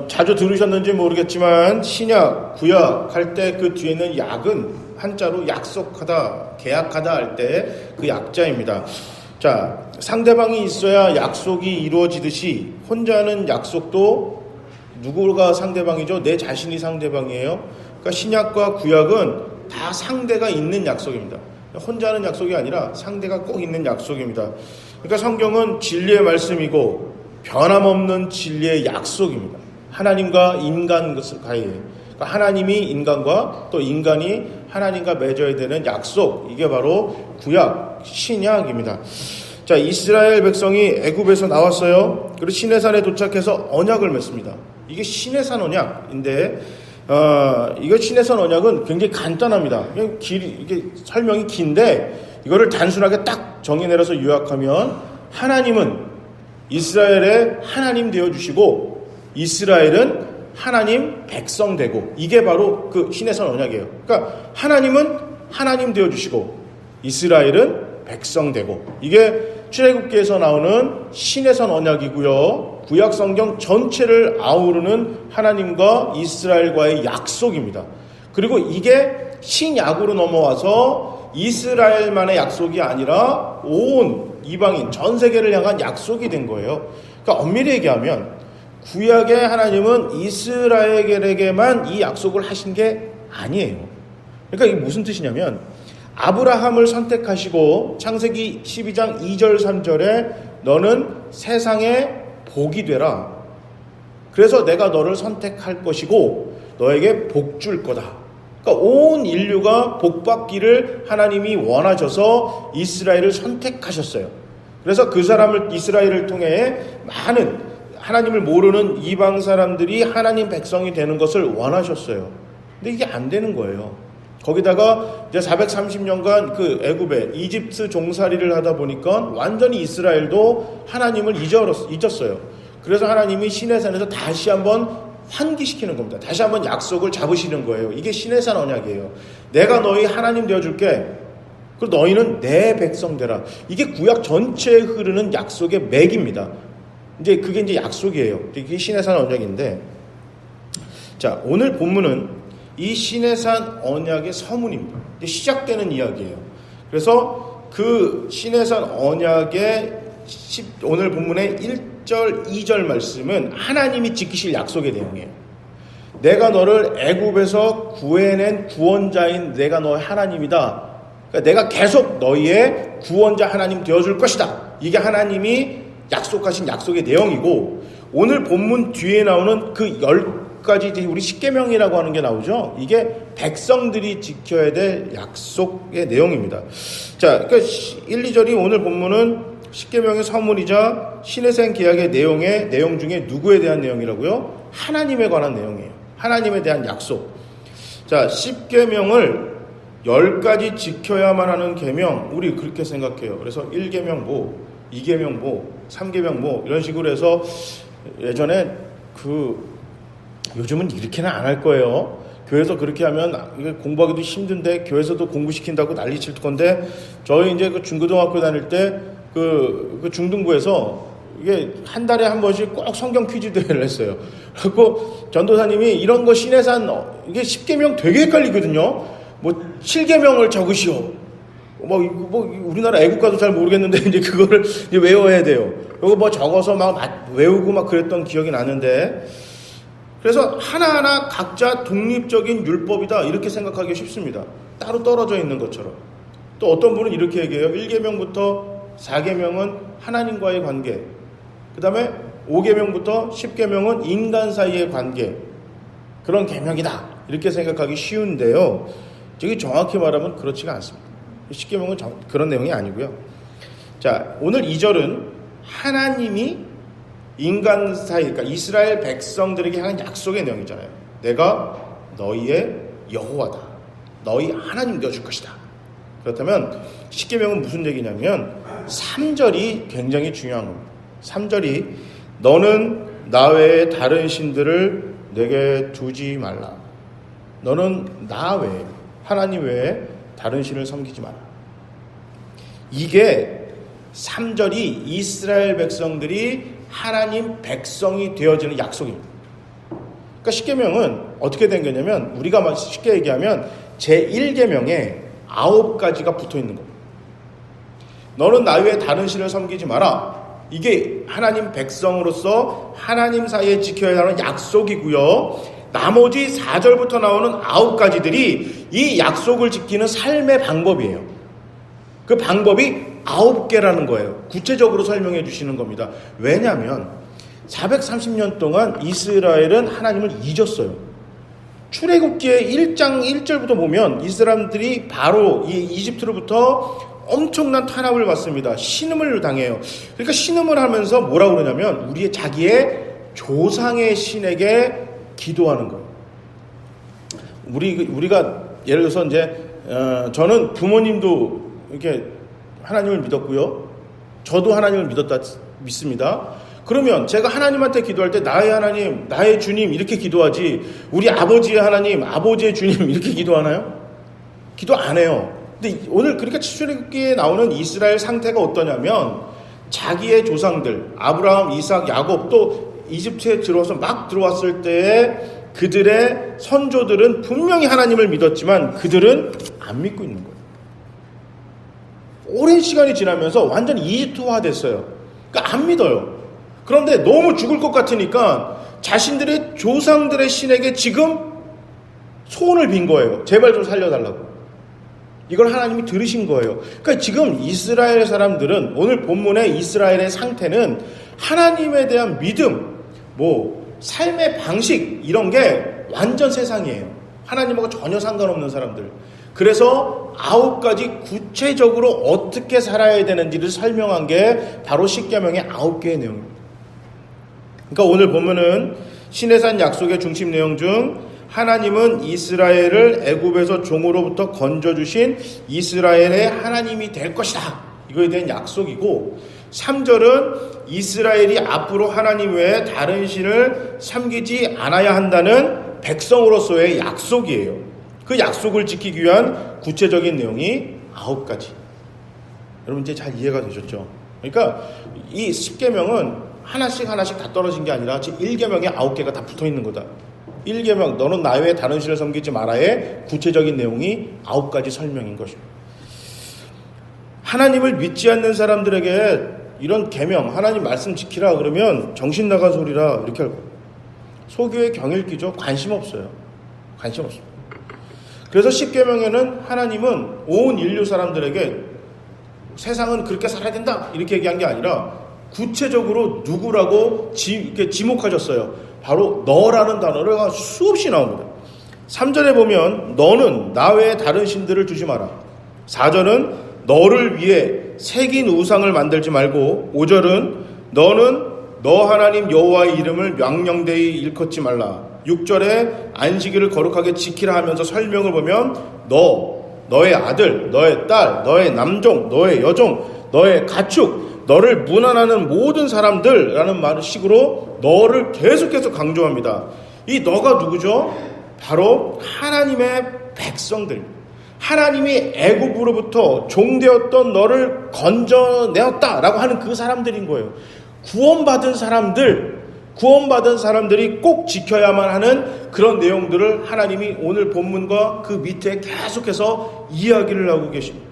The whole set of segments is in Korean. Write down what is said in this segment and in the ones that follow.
자주 들으셨는지 모르겠지만 신약, 구약 할 때 그 뒤에는 약은 한자로 약속하다, 계약하다 할 때 그 약자입니다. 자, 상대방이 있어야 약속이 이루어지듯이 혼자 하는 약속도 누구가 상대방이죠? 내 자신이 상대방이에요. 그러니까 신약과 구약은 다 상대가 있는 약속입니다. 혼자 하는 약속이 아니라 상대가 꼭 있는 약속입니다. 그러니까 성경은 진리의 말씀이고 변함없는 진리의 약속입니다. 하나님과 인간 사이에. 그러니까 하나님이 인간과 또 인간이 하나님과 맺어야 되는 약속. 이게 바로 구약, 신약입니다. 자, 이스라엘 백성이 애굽에서 나왔어요. 그리고 시내산에 도착해서 언약을 맺습니다. 이게 시내산 언약인데, 이거 시내산 언약은 굉장히 간단합니다. 이게 설명이 긴데, 이거를 단순하게 딱 정의 내려서 요약하면, 하나님은 이스라엘의 하나님 되어주시고, 이스라엘은 하나님 백성 되고, 이게 바로 그 시내산 언약이에요. 그러니까 하나님은 하나님 되어주시고, 이스라엘은 백성 되고, 이게 출애굽기에서 나오는 시내산 언약이고요. 구약 성경 전체를 아우르는 하나님과 이스라엘과의 약속입니다. 그리고 이게 신약으로 넘어와서 이스라엘만의 약속이 아니라 온 이방인 전 세계를 향한 약속이 된 거예요. 그러니까 엄밀히 얘기하면 구약의 하나님은 이스라엘에게만 이 약속을 하신 게 아니에요. 그러니까 이게 무슨 뜻이냐면 아브라함을 선택하시고 창세기 12장 2절 3절에 너는 세상에 복이 되라. 그래서 내가 너를 선택할 것이고 너에게 복 줄 거다. 그러니까 온 인류가 복 받기를 하나님이 원하셔서 이스라엘을 선택하셨어요. 그래서 그 사람을 이스라엘을 통해 많은 하나님을 모르는 이방 사람들이 하나님 백성이 되는 것을 원하셨어요. 근데 이게 안 되는 거예요. 거기다가 이제 430년간 그 애굽에 이집트 종살이를 하다 보니까 완전히 이스라엘도 하나님을 잊었어요. 그래서 하나님이 시내산에서 다시 한번 환기시키는 겁니다. 다시 한번 약속을 잡으시는 거예요. 이게 시내산 언약이에요. 내가 너희 하나님 되어줄게. 그리고 너희는 내 백성 되라. 이게 구약 전체에 흐르는 약속의 맥입니다. 이제 그게 이제 약속이에요. 이게 시내산 언약인데, 자, 오늘 본문은 이 시내산 언약의 서문입니다. 시작되는 이야기예요. 그래서 그 시내산 언약의 오늘 본문의 1절, 2절 말씀은 하나님이 지키실 약속의 내용이에요. 내가 너를 애굽에서 구해낸 구원자인 내가 너의 하나님이다. 그러니까 내가 계속 너희의 구원자 하나님 되어줄 것이다. 이게 하나님이 약속하신 약속의 내용이고, 오늘 본문 뒤에 나오는 그 10가지 우리 십계명이라고 하는 게 나오죠. 이게 백성들이 지켜야 될 약속의 내용입니다. 자, 그러니까 1, 2절이 오늘 본문은 십계명의 서문이자 신해생 계약의 내용 중에 누구에 대한 내용이라고요? 하나님에 관한 내용이에요. 하나님에 대한 약속. 자, 십계명을 10가지 지켜야만 하는 계명, 우리 그렇게 생각해요. 그래서 1계명 뭐, 2계명 뭐, 3계명 뭐 이런 식으로 해서 예전에 요즘은 이렇게는 안 할 거예요. 교회에서 그렇게 하면 공부하기도 힘든데 교회에서도 공부시킨다고 난리 칠 건데, 저희 이제 그 중고등학교 다닐 때 그 중등부에서 이게 한 달에 한 번씩 꼭 성경 퀴즈 대회를 했어요. 그리고 전도사님이 이런 거 시내산 이게 10계명 되게 헷갈리거든요. 뭐 7계명을 적으시오. 뭐 우리나라 애국가도 잘 모르겠는데 이제 그거를 이제 외워야 돼요. 그리고 뭐 적어서 막 외우고 막 그랬던 기억이 나는데, 그래서 하나하나 각자 독립적인 율법이다 이렇게 생각하기 쉽습니다. 따로 떨어져 있는 것처럼. 또 어떤 분은 이렇게 얘기해요. 1계명부터 4계명은 하나님과의 관계, 그 다음에 5계명부터 10계명은 인간 사이의 관계, 그런 계명이다 이렇게 생각하기 쉬운데요, 저기 정확히 말하면 그렇지가 않습니다. 10계명은 그런 내용이 아니고요. 자, 오늘 2절은 하나님이 인간 사이, 그러니까 이스라엘 백성들에게 향한 약속의 내용이잖아요. 내가 너희의 여호와다. 너희 하나님 되어줄 것이다. 그렇다면 십계명은 무슨 얘기냐면 3절이 굉장히 중요한 겁니다. 3절이 너는 나 외에 다른 신들을 내게 두지 말라. 너는 나 외에, 하나님 외에 다른 신을 섬기지 마라. 이게 3절이 이스라엘 백성들이 하나님 백성이 되어지는 약속입니다. 그러니까 십계명은 어떻게 된 거냐면 우리가 쉽게 얘기하면 제1계명에 9가지가 붙어 있는 겁니다. 너는 나 외에 다른 신을 섬기지 마라. 이게 하나님 백성으로서 하나님 사이에 지켜야 하는 약속이고요. 나머지 4절부터 나오는 9가지들이 이 약속을 지키는 삶의 방법이에요. 그 방법이 9개라는 거예요. 구체적으로 설명해 주시는 겁니다. 왜냐하면 430년 동안 이스라엘은 하나님을 잊었어요. 출애굽기의 1장 1절부터 보면 이 사람들이 바로 이 이집트로부터 엄청난 탄압을 받습니다. 신음을 당해요. 그러니까 신음을 하면서 뭐라고 그러냐면 자기의 조상의 신에게 기도하는 거예요. 우리가 예를 들어서 이제 저는 부모님도 이렇게 하나님을 믿었고요. 저도 하나님을 믿습니다. 그러면 제가 하나님한테 기도할 때 나의 하나님, 나의 주님 이렇게 기도하지 우리 아버지의 하나님, 아버지의 주님 이렇게 기도하나요? 기도 안 해요. 근데 오늘 그렇게 출애굽기에 나오는 이스라엘 상태가 어떠냐면 자기의 조상들 아브라함, 이삭, 야곱 또 이집트에 막 들어왔을 때 그들의 선조들은 분명히 하나님을 믿었지만 그들은 안 믿고 있는 거예요. 오랜 시간이 지나면서 완전 이집트화 됐어요. 그러니까 안 믿어요. 그런데 너무 죽을 것 같으니까 자신들의 조상들의 신에게 지금 소원을 빈 거예요. 제발 좀 살려달라고. 이걸 하나님이 들으신 거예요. 그러니까 지금 이스라엘 사람들은 오늘 본문의 이스라엘의 상태는 하나님에 대한 믿음, 삶의 방식 이런 게 완전 세상이에요. 하나님하고 전혀 상관없는 사람들. 그래서 9가지 구체적으로 어떻게 살아야 되는지를 설명한 게 바로 십계명의 9개의 내용입니다. 그러니까 오늘 보면은 시내산 약속의 중심 내용 중 하나님은 이스라엘을 애굽에서 종으로부터 건져주신 이스라엘의 하나님이 될 것이다. 이거에 대한 약속이고 3절은 이스라엘이 앞으로 하나님 외에 다른 신을 섬기지 않아야 한다는 백성으로서의 약속이에요. 그 약속을 지키기 위한 구체적인 내용이 9가지. 여러분 이제 잘 이해가 되셨죠? 그러니까 이 10계명은 하나씩 다 떨어진 게 아니라 1계명에 9개가 다 붙어 있는 거다. 1계명 너는 나 외에 다른 신을 섬기지 마라의 구체적인 내용이 9가지 설명인 것입니다. 하나님을 믿지 않는 사람들에게 이런 계명 하나님 말씀 지키라 그러면 정신 나간 소리라 이렇게 할 거예요. 소교의 경읽기죠. 관심 없어요. 관심 없습니다. 그래서 10계명에는 하나님은 온 인류 사람들에게 세상은 그렇게 살아야 된다 이렇게 얘기한 게 아니라 구체적으로 누구라고 이렇게 지목하셨어요. 바로 너라는 단어가 수없이 나옵니다. 3절에 보면 너는 나 외에 다른 신들을 두지 마라. 4절은 너를 위해 새긴 우상을 만들지 말고 5절은 너는 너 하나님 여호와의 이름을 명령되이 일컫지 말라. 6절에 안식일을 거룩하게 지키라 하면서 설명을 보면 너의 아들, 너의 딸, 너의 남종, 너의 여종, 너의 가축 너를 문안하는 모든 사람들라는 말 식으로 너를 계속해서 강조합니다. 이 너가 누구죠? 바로 하나님의 백성들. 하나님이 애굽으로부터 종되었던 너를 건져내었다라고 하는 그 사람들인 거예요. 구원받은 사람들이 꼭 지켜야만 하는 그런 내용들을 하나님이 오늘 본문과 그 밑에 계속해서 이야기를 하고 계십니다.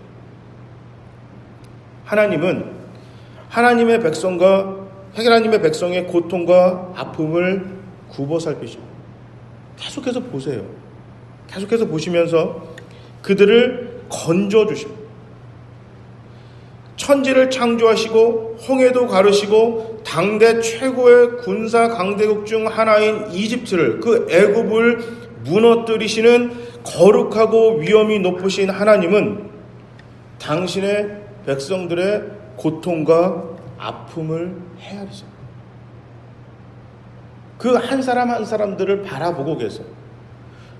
하나님은 하나님의 백성의 고통과 아픔을 굽어 살피십니다. 계속해서 보세요. 계속해서 보시면서 그들을 건져주십니다. 천지를 창조하시고 홍해도 가르시고 당대 최고의 군사 강대국 중 하나인 이집트를 그 애굽을 무너뜨리시는 거룩하고 위엄이 높으신 하나님은 당신의 백성들의 고통과 아픔을 헤아리죠. 그 한 사람 한 사람들을 바라보고 계세요.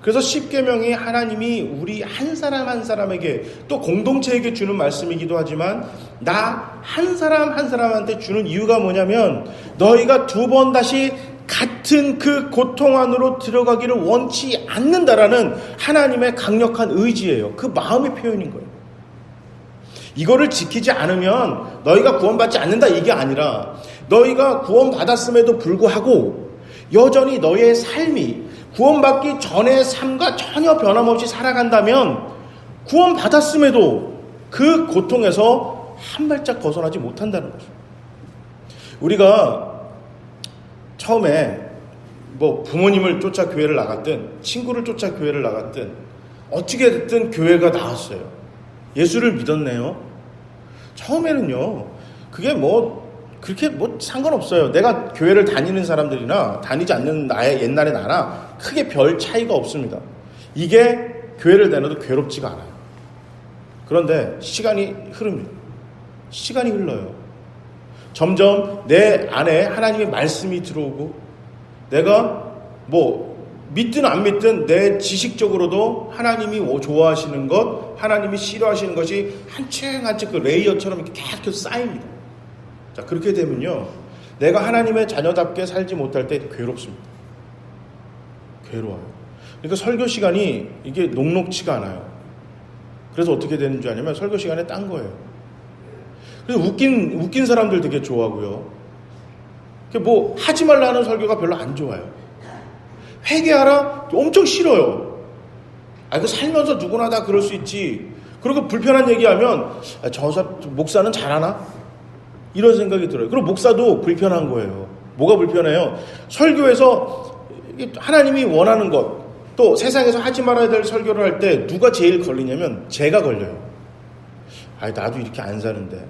그래서 십계명이 하나님이 우리 한 사람 한 사람에게 또 공동체에게 주는 말씀이기도 하지만 나 한 사람 한 사람한테 주는 이유가 뭐냐면 너희가 두 번 다시 같은 그 고통 안으로 들어가기를 원치 않는다라는 하나님의 강력한 의지예요. 그 마음의 표현인 거예요. 이거를 지키지 않으면 너희가 구원받지 않는다 이게 아니라 너희가 구원받았음에도 불구하고 여전히 너희의 삶이 구원받기 전의 삶과 전혀 변함없이 살아간다면 구원받았음에도 그 고통에서 한 발짝 벗어나지 못한다는 거죠. 우리가 처음에 뭐 부모님을 쫓아 교회를 나갔든 친구를 쫓아 교회를 나갔든 어떻게 됐든 교회가 나왔어요. 예수를 믿었네요. 처음에는요, 그게 뭐 그렇게 뭐 상관없어요. 내가 교회를 다니는 사람들이나 다니지 않는 나의 옛날의 나나 크게 별 차이가 없습니다. 이게 교회를 다녀도 괴롭지가 않아요. 그런데 시간이 흐릅니다. 시간이 흘러요. 점점 내 안에 하나님의 말씀이 들어오고 내가 뭐 믿든 안 믿든 내 지식적으로도 하나님이 좋아하시는 것, 하나님이 싫어하시는 것이 한층 한층 그 레이어처럼 이렇게 계속 쌓입니다. 자, 그렇게 되면요, 내가 하나님의 자녀답게 살지 못할 때 괴롭습니다. 괴로워요. 그러니까 설교 시간이 이게 녹록치가 않아요. 그래서 어떻게 되는 줄 아냐면 설교 시간에 딴 거예요. 그래서 웃긴 사람들 되게 좋아하고요. 뭐 하지 말라 하는 설교가 별로 안 좋아요. 회개하라 엄청 싫어요. 그 살면서 누구나 다 그럴 수 있지. 그리고 불편한 얘기하면 저 목사는 잘하나? 이런 생각이 들어요. 그리고 목사도 불편한 거예요. 뭐가 불편해요? 설교에서 하나님이 원하는 것, 또 세상에서 하지 말아야 될 설교를 할 때 누가 제일 걸리냐면 제가 걸려요. 나도 이렇게 안 사는데.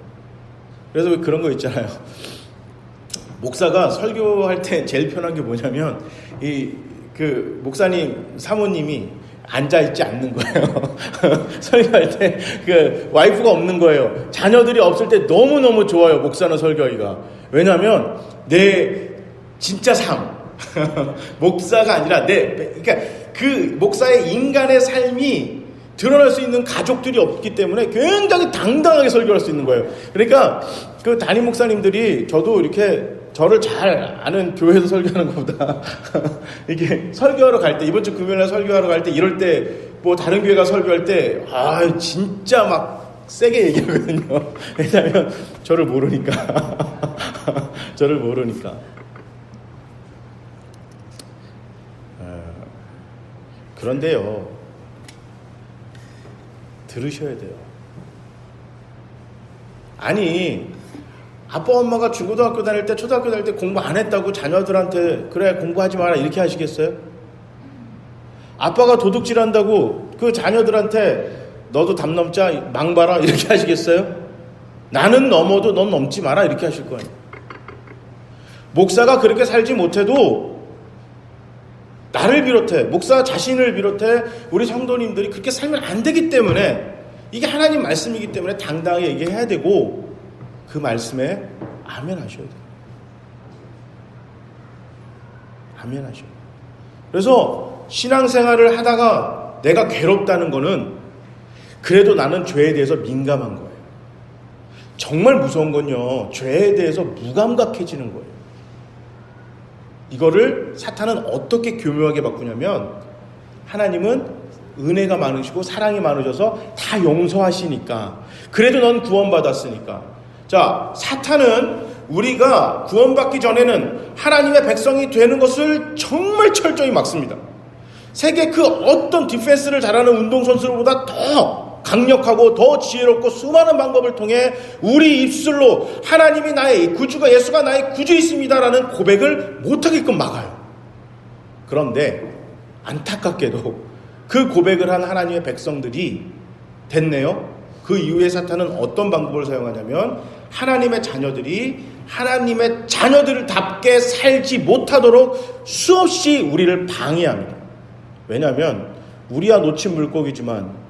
그래서 왜 그런 거 있잖아요. 목사가 설교할 때 제일 편한 게 뭐냐면 그 목사님 사모님이 앉아있지 않는 거예요. 설교할 때 그 와이프가 없는 거예요. 자녀들이 없을 때 너무너무 좋아요. 목사는 설교하기가. 왜냐하면 내 진짜 삶 목사가 아니라 그러니까 그 목사의 인간의 삶이 드러날 수 있는 가족들이 없기 때문에 굉장히 당당하게 설교할 수 있는 거예요. 그러니까 그 담임 목사님들이 저도 이렇게 저를 잘 아는 교회에서 설교하는 것보다 이게 설교하러 갈 때, 이번 주 금요일에 설교하러 갈 때 이럴 때 뭐 다른 교회가 설교할 때 진짜 막 세게 얘기하거든요. 왜냐하면 저를 모르니까. 저를 모르니까. 그런데요, 들으셔야 돼요. 아니, 아빠 엄마가 중고등학교 다닐 때, 초등학교 다닐 때 공부 안 했다고 자녀들한테 그래 공부하지 마라 이렇게 하시겠어요? 아빠가 도둑질한다고 그 자녀들한테 너도 담 넘자 망봐라 이렇게 하시겠어요? 나는 넘어도 넌 넘지 마라 이렇게 하실 거예요. 목사가 그렇게 살지 못해도 나를 비롯해, 목사 자신을 비롯해 우리 성도님들이 그렇게 살면 안 되기 때문에, 이게 하나님 말씀이기 때문에 당당하게 얘기해야 되고 그 말씀에 아멘 하셔야 돼요. 아멘 하셔야 돼요. 그래서 신앙생활을 하다가 내가 괴롭다는 거는 그래도 나는 죄에 대해서 민감한 거예요. 정말 무서운 건요, 죄에 대해서 무감각해지는 거예요. 이거를 사탄은 어떻게 교묘하게 바꾸냐면, 하나님은 은혜가 많으시고 사랑이 많으셔서 다 용서하시니까, 그래도 넌 구원받았으니까. 자, 사탄은 우리가 구원받기 전에는 하나님의 백성이 되는 것을 정말 철저히 막습니다. 세계 그 어떤 디펜스를 잘하는 운동선수보다 더 강력하고 더 지혜롭고 수많은 방법을 통해 우리 입술로 하나님이 나의 구주가, 예수가 나의 구주이십니다라는 고백을 못하게끔 막아요. 그런데 안타깝게도 그 고백을 한 하나님의 백성들이 됐네요. 그 이후에 사탄은 어떤 방법을 사용하냐면, 하나님의 자녀들이 하나님의 자녀들답게 살지 못하도록 수없이 우리를 방해합니다. 왜냐하면 우리야 놓친 물고기지만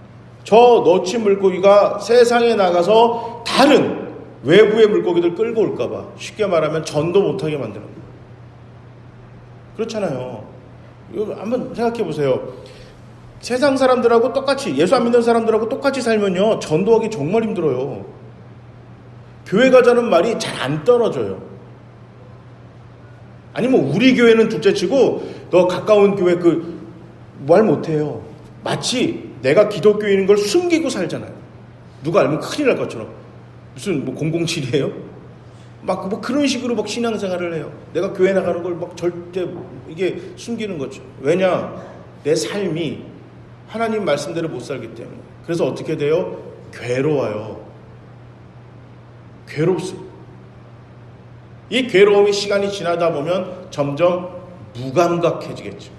저 놓친 물고기가 세상에 나가서 다른 외부의 물고기들 끌고 올까봐, 쉽게 말하면 전도 못하게 만드는 거예요. 그렇잖아요. 이거 한번 생각해 보세요. 세상 사람들하고 똑같이, 예수 안 믿는 사람들하고 똑같이 살면요, 전도하기 정말 힘들어요. 교회 가자는 말이 잘 안 떨어져요. 아니면 우리 교회는 둘째치고 너 가까운 교회 말 못해요. 마치 내가 기독교인인 걸 숨기고 살잖아요. 누가 알면 큰일 날 것처럼. 무슨 007이에요? 막 뭐 그런 식으로 막 신앙생활을 해요. 내가 교회 나가는 걸 막 절대 이게 숨기는 거죠. 왜냐? 내 삶이 하나님 말씀대로 못 살기 때문에. 그래서 어떻게 돼요? 괴로워요. 괴롭습니다. 이 괴로움이 시간이 지나다 보면 점점 무감각해지겠죠.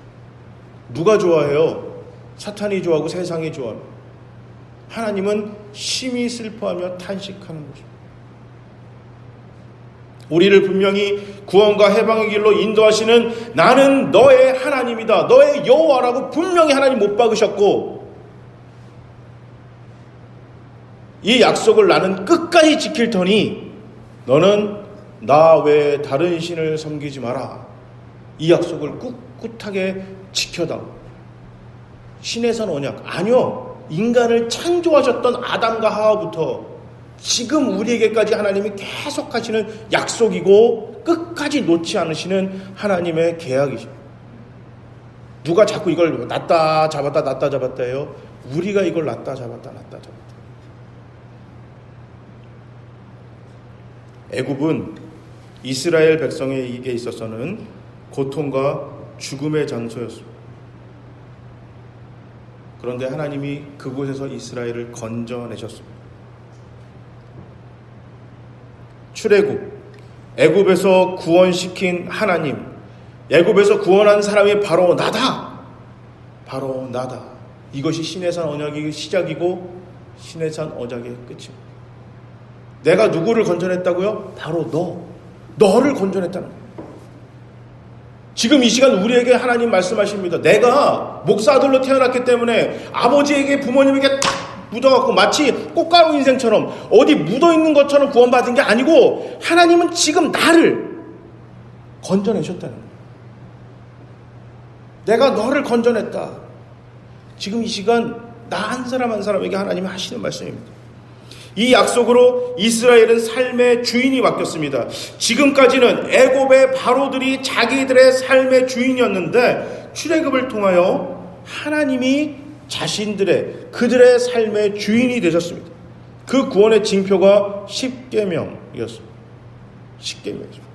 누가 좋아해요? 사탄이 좋아하고 세상이 좋아합니다. 하나님은 심히 슬퍼하며 탄식하는 것입니다. 우리를 분명히 구원과 해방의 길로 인도하시는 나는 너의 하나님이다, 너의 여호와라고 분명히 하나님 못 박으셨고, 이 약속을 나는 끝까지 지킬 터니 너는 나 외에 다른 신을 섬기지 마라. 이 약속을 꿋꿋하게 지켜다. 신의 산 언약. 아니요, 인간을 창조하셨던 아담과 하와부터 지금 우리에게까지 하나님이 계속 하시는 약속이고 끝까지 놓지 않으시는 하나님의 계약이십니다. 누가 자꾸 이걸 놨다 잡았다 놨다 잡았다 해요? 우리가 이걸 놨다 잡았다 놨다 잡았다. 애굽은 이스라엘 백성에게 있어서는 고통과 죽음의 장소였습니다. 그런데 하나님이 그곳에서 이스라엘을 건져내셨습니다. 출애굽, 애굽에서 구원시킨 하나님, 애굽에서 구원한 사람이 바로 나다. 바로 나다. 이것이 시내산 언약의 시작이고 시내산 언약의 끝입니다. 내가 누구를 건져냈다고요? 바로 너를 건져냈다는 거예요. 지금 이 시간 우리에게 하나님 말씀하십니다. 내가 목사들로 태어났기 때문에 아버지에게 부모님에게 탁 묻어갖고 마치 꽃가루 인생처럼 어디 묻어있는 것처럼 구원받은 게 아니고 하나님은 지금 나를 건져내셨다는 거예요. 내가 너를 건져냈다. 지금 이 시간 나 한 사람 한 사람에게 하나님이 하시는 말씀입니다. 이 약속으로 이스라엘은 삶의 주인이 바뀌었습니다. 지금까지는 애굽의 바로들이 자기들의 삶의 주인이었는데 출애굽을 통하여 하나님이 그들의 삶의 주인이 되셨습니다. 그 구원의 징표가 십계명이었습니다. 십계명이었습니다.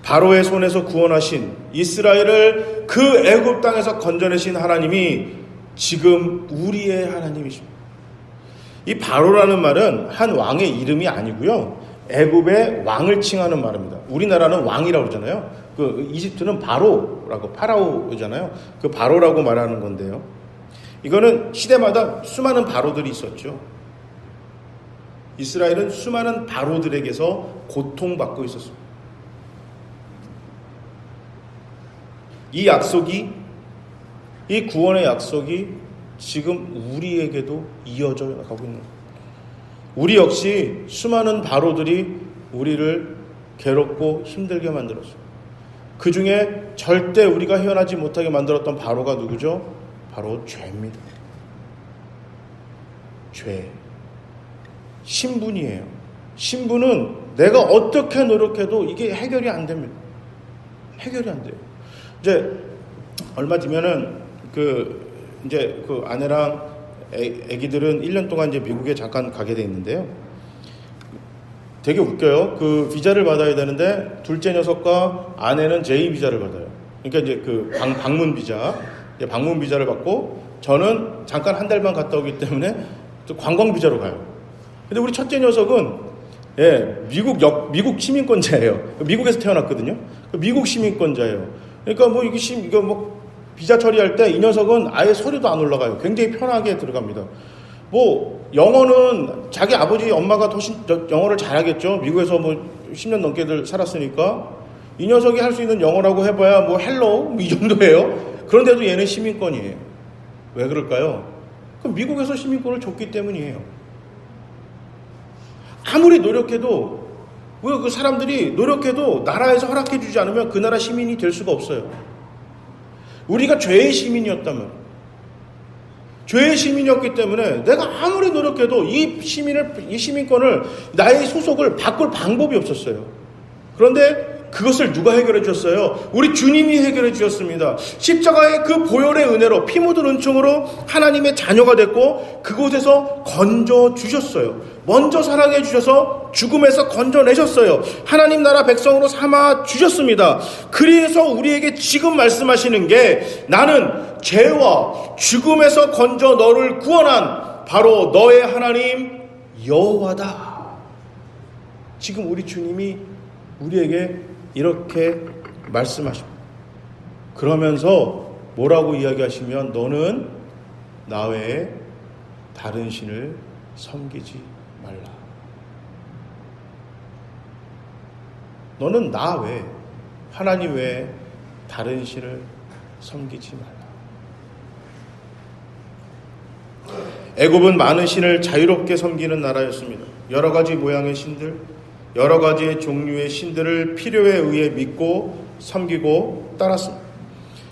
바로의 손에서 구원하신 이스라엘을 그 애굽 땅에서 건져내신 하나님이 지금 우리의 하나님이십니다. 이 바로라는 말은 한 왕의 이름이 아니고요, 애굽의 왕을 칭하는 말입니다. 우리나라는 왕이라고 그러잖아요. 그 이집트는 바로라고, 파라오잖아요. 그 바로라고 말하는 건데요. 이거는 시대마다 수많은 바로들이 있었죠. 이스라엘은 수많은 바로들에게서 고통받고 있었습니다. 이 약속이, 이 구원의 약속이 지금 우리에게도 이어져 가고 있는 거예요. 우리 역시 수많은 바로들이 우리를 괴롭고 힘들게 만들었어요. 그 중에 절대 우리가 헤어나지 못하게 만들었던 바로가 누구죠? 바로 죄입니다. 죄. 신분이에요. 신분은 내가 어떻게 노력해도 이게 해결이 안 됩니다. 해결이 안 돼요. 이제 얼마 뒤면은 이제 그 아내랑 애기들은 1년 동안 이제 미국에 잠깐 가게 돼 있는데요. 되게 웃겨요. 그 비자를 받아야 되는데 둘째 녀석과 아내는 J 비자를 받아요. 그러니까 이제 그 방문 비자, 방문 비자를 받고 저는 잠깐 한 달만 갔다 오기 때문에 또 관광 비자로 가요. 근데 우리 첫째 녀석은 미국 시민권자예요. 미국에서 태어났거든요. 미국 시민권자예요. 그러니까 뭐 이거 뭐 비자 처리할 때 이 녀석은 아예 서류도 안 올라가요. 굉장히 편하게 들어갑니다. 뭐 영어는 자기 아버지 엄마가 훨씬 영어를 잘하겠죠. 미국에서 뭐 10년 넘게들 살았으니까 이 녀석이 할 수 있는 영어라고 해봐야 뭐 헬로우 이 정도예요. 그런데도 얘는 시민권이에요. 왜 그럴까요? 그럼 미국에서 시민권을 줬기 때문이에요. 아무리 노력해도 왜 그 사람들이 노력해도 나라에서 허락해주지 않으면 그 나라 시민이 될 수가 없어요. 우리가 죄의 시민이었다면, 죄의 시민이었기 때문에 내가 아무리 노력해도 이 시민권을, 나의 소속을 바꿀 방법이 없었어요. 그런데 그것을 누가 해결해 주셨어요? 우리 주님이 해결해 주셨습니다. 십자가의 그 보혈의 은혜로, 피 묻은 은총으로 하나님의 자녀가 됐고 그곳에서 건져 주셨어요. 먼저 사랑해 주셔서 죽음에서 건져내셨어요. 하나님 나라 백성으로 삼아 주셨습니다. 그래서 우리에게 지금 말씀하시는 게, 나는 죄와 죽음에서 건져 너를 구원한 바로 너의 하나님 여호와다. 지금 우리 주님이 우리에게 이렇게 말씀하십니다. 그러면서 뭐라고 이야기하시면, 너는 나 외에 다른 신을 섬기지 말라. 너는 나 외에, 하나님 외에 다른 신을 섬기지 말라. 애굽은 많은 신을 자유롭게 섬기는 나라였습니다. 여러 가지 모양의 신들, 여러 가지의 종류의 신들을 필요에 의해 믿고 섬기고 따랐습니다.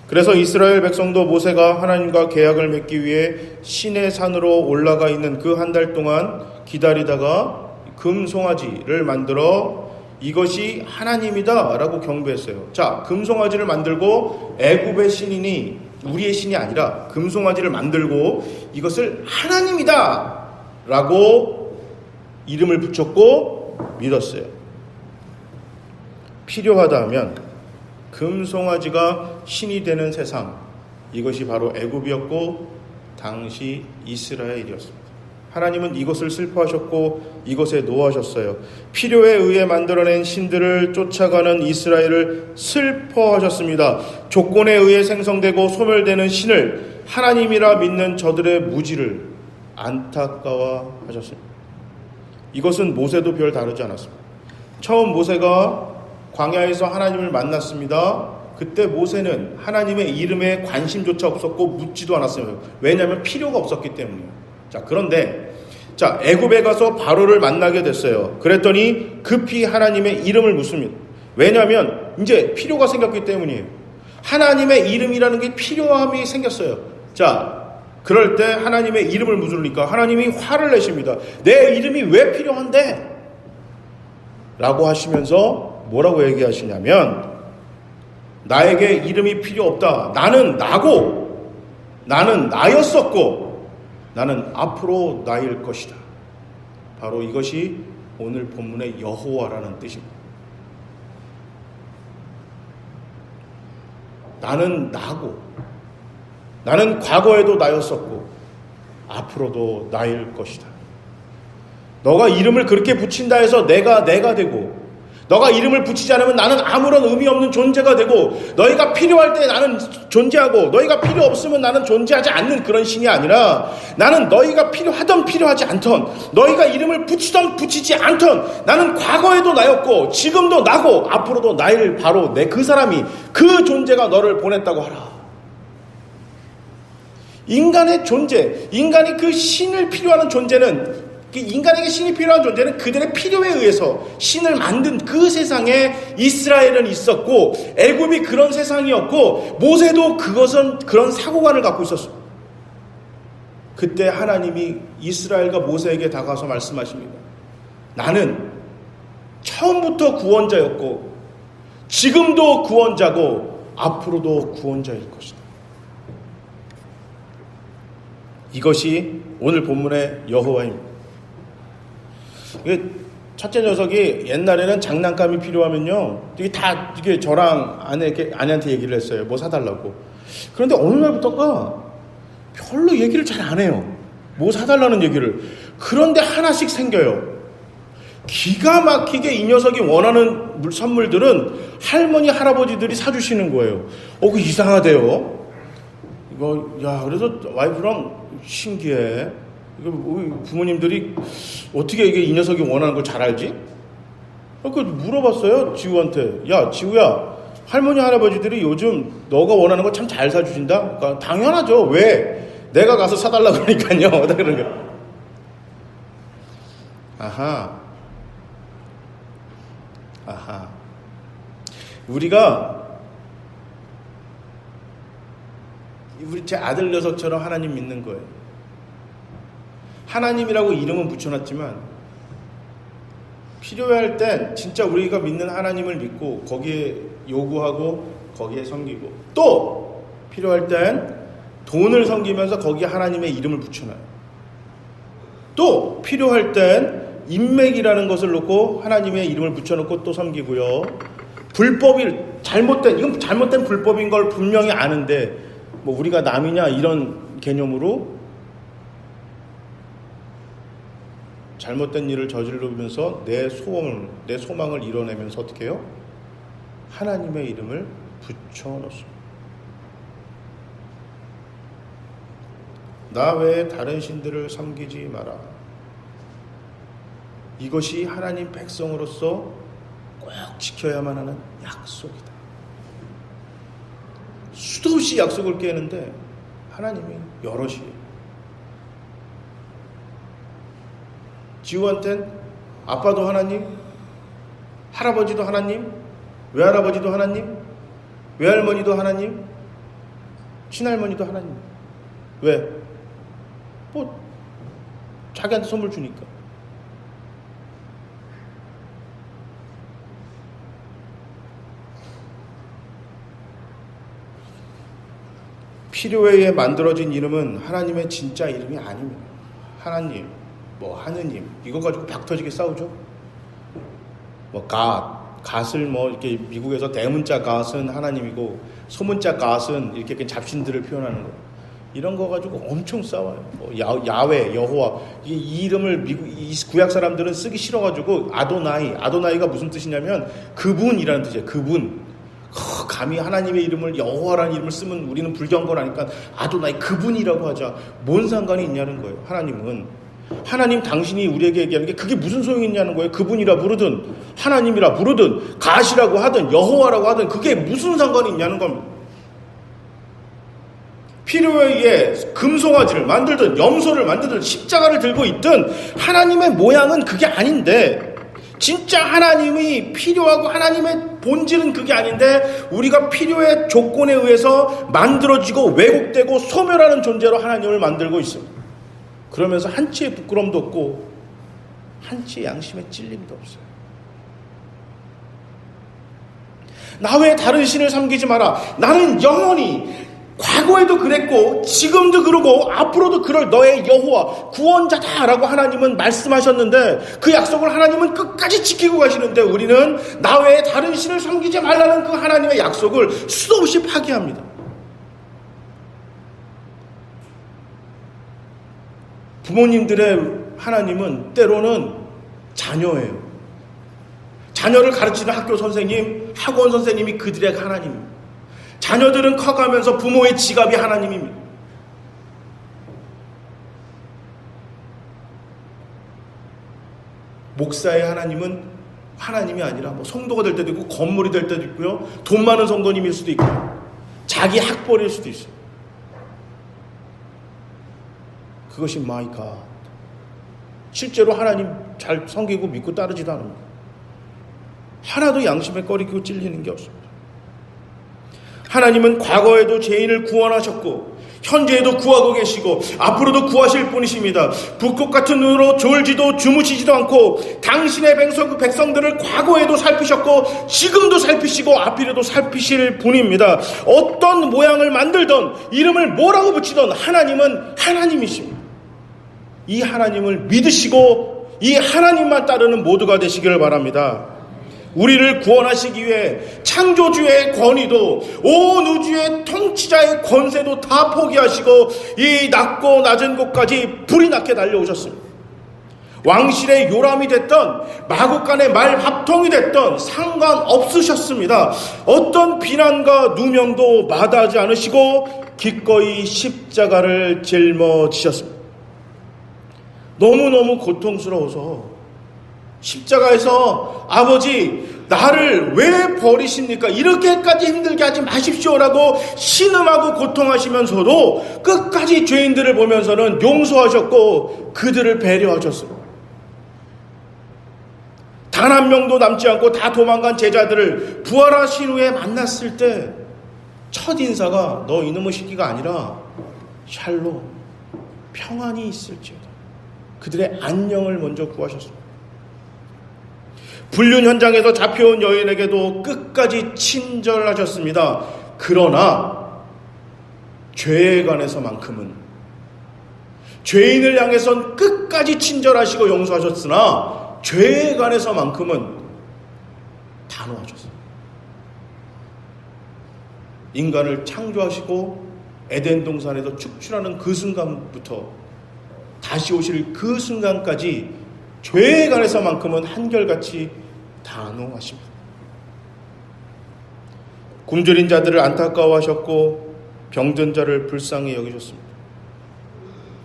그래서 이스라엘 백성도 모세가 하나님과 계약을 맺기 위해 시내 산으로 올라가 있는 그 한 달 동안 기다리다가 금송아지를 만들어 이것이 하나님이다 라고 경배했어요. 자, 금송아지를 만들고 애굽의 신이니 우리의 신이 아니라 금송아지를 만들고 이것을 하나님이다 라고 이름을 붙였고 믿었어요. 필요하다 하면 금송아지가 신이 되는 세상, 이것이 바로 애굽이었고 당시 이스라엘이었습니다. 하나님은 이것을 슬퍼하셨고 이것에 노하셨어요. 필요에 의해 만들어낸 신들을 쫓아가는 이스라엘을 슬퍼하셨습니다. 조건에 의해 생성되고 소멸되는 신을 하나님이라 믿는 저들의 무지를 안타까워하셨습니다. 이것은 모세도 별 다르지 않았습니다. 처음 모세가 광야에서 하나님을 만났습니다. 그때 모세는 하나님의 이름에 관심조차 없었고 묻지도 않았어요. 왜냐하면 필요가 없었기 때문이에요. 자, 그런데 애굽에 가서 바로를 만나게 됐어요. 그랬더니 급히 하나님의 이름을 묻습니다. 왜냐하면 이제 필요가 생겼기 때문이에요. 하나님의 이름이라는 게 필요함이 생겼어요. 자, 그럴 때 하나님의 이름을 묻으니까 하나님이 화를 내십니다. 내 이름이 왜 필요한데? 라고 하시면서 뭐라고 얘기하시냐면, 나에게 이름이 필요 없다. 나는 나고, 나는 나였었고, 나는 앞으로 나일 것이다. 바로 이것이 오늘 본문의 여호와라는 뜻입니다. 나는 나고, 나는 과거에도 나였었고 앞으로도 나일 것이다. 너가 이름을 그렇게 붙인다 해서 내가 되고, 너가 이름을 붙이지 않으면 나는 아무런 의미 없는 존재가 되고, 너희가 필요할 때 나는 존재하고 너희가 필요 없으면 나는 존재하지 않는 그런 신이 아니라, 나는 너희가 필요하던 필요하지 않던, 너희가 이름을 붙이던 붙이지 않던, 나는 과거에도 나였고 지금도 나고 앞으로도 나일 바로 내 그 사람이, 그 존재가 너를 보냈다고 하라. 인간의 존재, 인간이 그 신을 필요하는 존재는, 인간에게 신이 필요한 존재는 그들의 필요에 의해서 신을 만든 그 세상에 이스라엘은 있었고, 애굽이 그런 세상이었고, 모세도 그것은 그런 사고관을 갖고 있었습니다. 그때 하나님이 이스라엘과 모세에게 다가와서 말씀하십니다. 나는 처음부터 구원자였고 지금도 구원자고 앞으로도 구원자일 것이다. 이것이 오늘 본문의 여호와입니다. 첫째 녀석이 옛날에는 장난감이 필요하면요, 이게 저랑 아내한테 얘기를 했어요. 뭐 사달라고. 그런데 어느 날부터가 별로 얘기를 잘 안 해요. 뭐 사달라는 얘기를. 그런데 하나씩 생겨요. 기가 막히게 이 녀석이 원하는 선물들은 할머니, 할아버지들이 사주시는 거예요. 그거 이상하대요. 그래서 와이프랑 신기해. 부모님들이 어떻게 이 녀석이 원하는 걸 잘 알지? 물어봤어요, 지우한테. 야, 지우야, 할머니, 할아버지들이 요즘 너가 원하는 거 참 잘 사주신다? 그러니까 당연하죠. 왜? 내가 가서 사달라고 하니까요. 그런 거. 아하. 제 아들 녀석처럼 하나님 믿는 거예요. 하나님이라고 이름은 붙여놨지만 필요할 땐 진짜 우리가 믿는 하나님을 믿고 거기에 요구하고 거기에 섬기고, 또 필요할 땐 돈을 섬기면서 거기에 하나님의 이름을 붙여놔요. 또 필요할 땐 인맥이라는 것을 놓고 하나님의 이름을 붙여놓고 또 섬기고요. 이건 잘못된 불법인 걸 분명히 아는데 뭐 우리가 남이냐 이런 개념으로 잘못된 일을 저지르면서 내 소망을 이뤄내면서 어떻게 해요? 하나님의 이름을 붙여놓습니다. 나 외에 다른 신들을 섬기지 마라. 이것이 하나님 백성으로서 꼭 지켜야만 하는 약속이다. 수도 없이 약속을 깨는데 하나님이 여럿이 지우한텐 아빠도 하나님, 할아버지도 하나님, 외할아버지도 하나님, 외할머니도 하나님, 친할머니도 하나님. 왜? 뭐 자기한테 선물 주니까. 필요에 의해 만들어진 이름은 하나님의 진짜 이름이 아닙니다. 하나님, 뭐 하느님, 이거 가지고 박 터지게 싸우죠. 뭐 갓을 뭐 이렇게 미국에서 대문자 갓은 하나님이고 소문자 갓은 이렇게 잡신들을 표현하는 거. 이런 거 가지고 엄청 싸워요. 뭐 야훼, 여호와, 이 이름을 이 구약 사람들은 쓰기 싫어가지고 아도나이가 무슨 뜻이냐면 그분이라는 뜻이에요. 그분. 감히 하나님의 이름을, 여호와라는 이름을 쓰면 우리는 불경건하니까 아도나이, 그분이라고 하자. 뭔 상관이 있냐는 거예요. 하나님 당신이 우리에게 얘기하는 게 그게 무슨 소용이 있냐는 거예요. 그분이라 부르든 하나님이라 부르든 갓이라고 하든 여호와라고 하든 그게 무슨 상관이 있냐는 겁니다. 필요에 의해 금송아지를 만들든 염소를 만들든 십자가를 들고 있든 하나님의 모양은 그게 아닌데, 진짜 하나님이 필요하고 하나님의 본질은 그게 아닌데 우리가 필요의 조건에 의해서 만들어지고 왜곡되고 소멸하는 존재로 하나님을 만들고 있습니다. 그러면서 한치의 부끄럼도 없고 한치의 양심의 찔림도 없어요. 나 외에 다른 신을 섬기지 마라. 나는 영원히, 과거에도 그랬고 지금도 그러고 앞으로도 그럴 너의 여호와 구원자다라고 하나님은 말씀하셨는데, 그 약속을 하나님은 끝까지 지키고 가시는데 우리는 나 외에 다른 신을 섬기지 말라는 그 하나님의 약속을 수도 없이 파기합니다. 부모님들의 하나님은 때로는 자녀예요. 자녀를 가르치는 학교 선생님, 학원 선생님이 그들의 하나님입니다. 자녀들은 커가면서 부모의 지갑이 하나님입니다. 목사의 하나님은 하나님이 아니라 뭐 성도가 될 때도 있고 건물이 될 때도 있고요. 돈 많은 성도님일 수도 있고요. 자기 학벌일 수도 있어요. 그것이 my God. 실제로 하나님 잘 섬기고 믿고 따르지도 않습니다. 하나도 양심에 꺼리고 찔리는 게 없습니다. 하나님은 과거에도 죄인을 구원하셨고 현재에도 구하고 계시고 앞으로도 구하실 분이십니다. 붓꽃 같은 눈으로 졸지도 주무시지도 않고 당신의 백성들을 과거에도 살피셨고 지금도 살피시고 앞으로도 살피실 분입니다. 어떤 모양을 만들던 이름을 뭐라고 붙이던 하나님은 하나님이십니다. 이 하나님을 믿으시고 이 하나님만 따르는 모두가 되시기를 바랍니다. 우리를 구원하시기 위해 창조주의 권위도 온 우주의 통치자의 권세도 다 포기하시고 이 낮고 낮은 곳까지 불이 나게 달려오셨습니다. 왕실의 요람이 됐던 마국간의 말밥통이 됐던 상관없으셨습니다. 어떤 비난과 누명도 마다하지 않으시고 기꺼이 십자가를 짊어지셨습니다. 너무너무 고통스러워서 십자가에서 아버지 나를 왜 버리십니까? 이렇게까지 힘들게 하지 마십시오라고 신음하고 고통하시면서도 끝까지 죄인들을 보면서는 용서하셨고 그들을 배려하셨습니다. 단 한 명도 남지 않고 다 도망간 제자들을 부활하신 후에 만났을 때 첫 인사가 너 이놈의 새끼가 아니라 샬롬 평안이 있을지어다. 그들의 안녕을 먼저 구하셨습니다. 불륜 현장에서 잡혀온 여인에게도 끝까지 친절하셨습니다. 그러나 죄에 관해서만큼은, 죄인을 향해선 끝까지 친절하시고 용서하셨으나 죄에 관해서만큼은 단호하셨어요. 인간을 창조하시고 에덴 동산에서 축출하는 그 순간부터 다시 오실 그 순간까지 죄에 관해서만큼은 한결같이 단호하십니다. 굶주린 자들을 안타까워하셨고 병든 자를 불쌍히 여기셨습니다.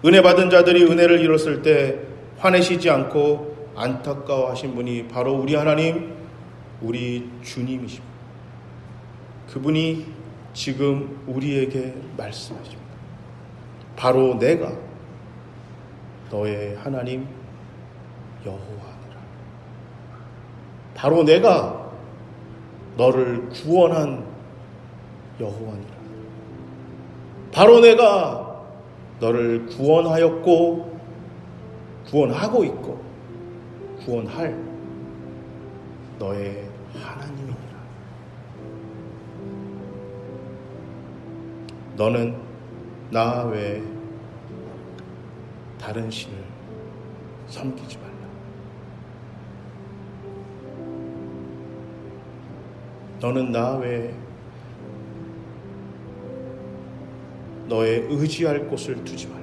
은혜 받은 자들이 은혜를 이뤘을 때 화내시지 않고 안타까워하신 분이 바로 우리 하나님, 우리 주님이십니다. 그분이 지금 우리에게 말씀하십니다. 바로 내가 너의 하나님 여호와니라. 바로 내가 너를 구원한 여호와니라. 바로 내가 너를 구원하였고 구원하고 있고 구원할 너의 하나님이니라. 너는 나 외에 다른 신을 섬기지 말라. 너는 나 외에 너의 의지할 곳을 두지 말라.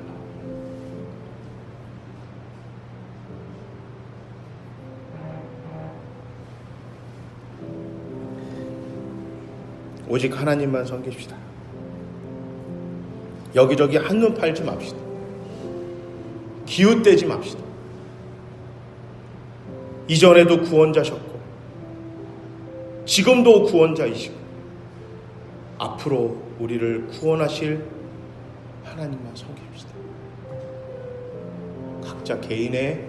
오직 하나님만 섬깁시다. 여기저기 한눈 팔지 맙시다. 기웃대지 맙시다. 이전에도 구원자셨고 지금도 구원자이시고 앞으로 우리를 구원하실 하나님만 섬깁시다. 각자 개인의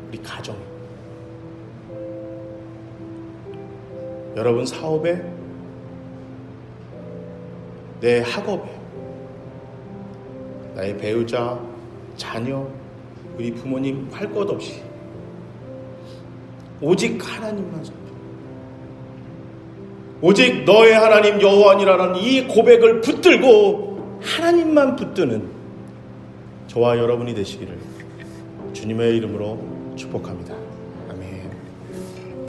우리 가정에, 여러분 사업에, 내 학업에, 나의 배우자, 자녀, 우리 부모님 할 것 없이 오직 하나님만 섬겨. 오직 너의 하나님 여호와니라는 이 고백을 붙들고 하나님만 붙드는 저와 여러분이 되시기를 주님의 이름으로 축복합니다.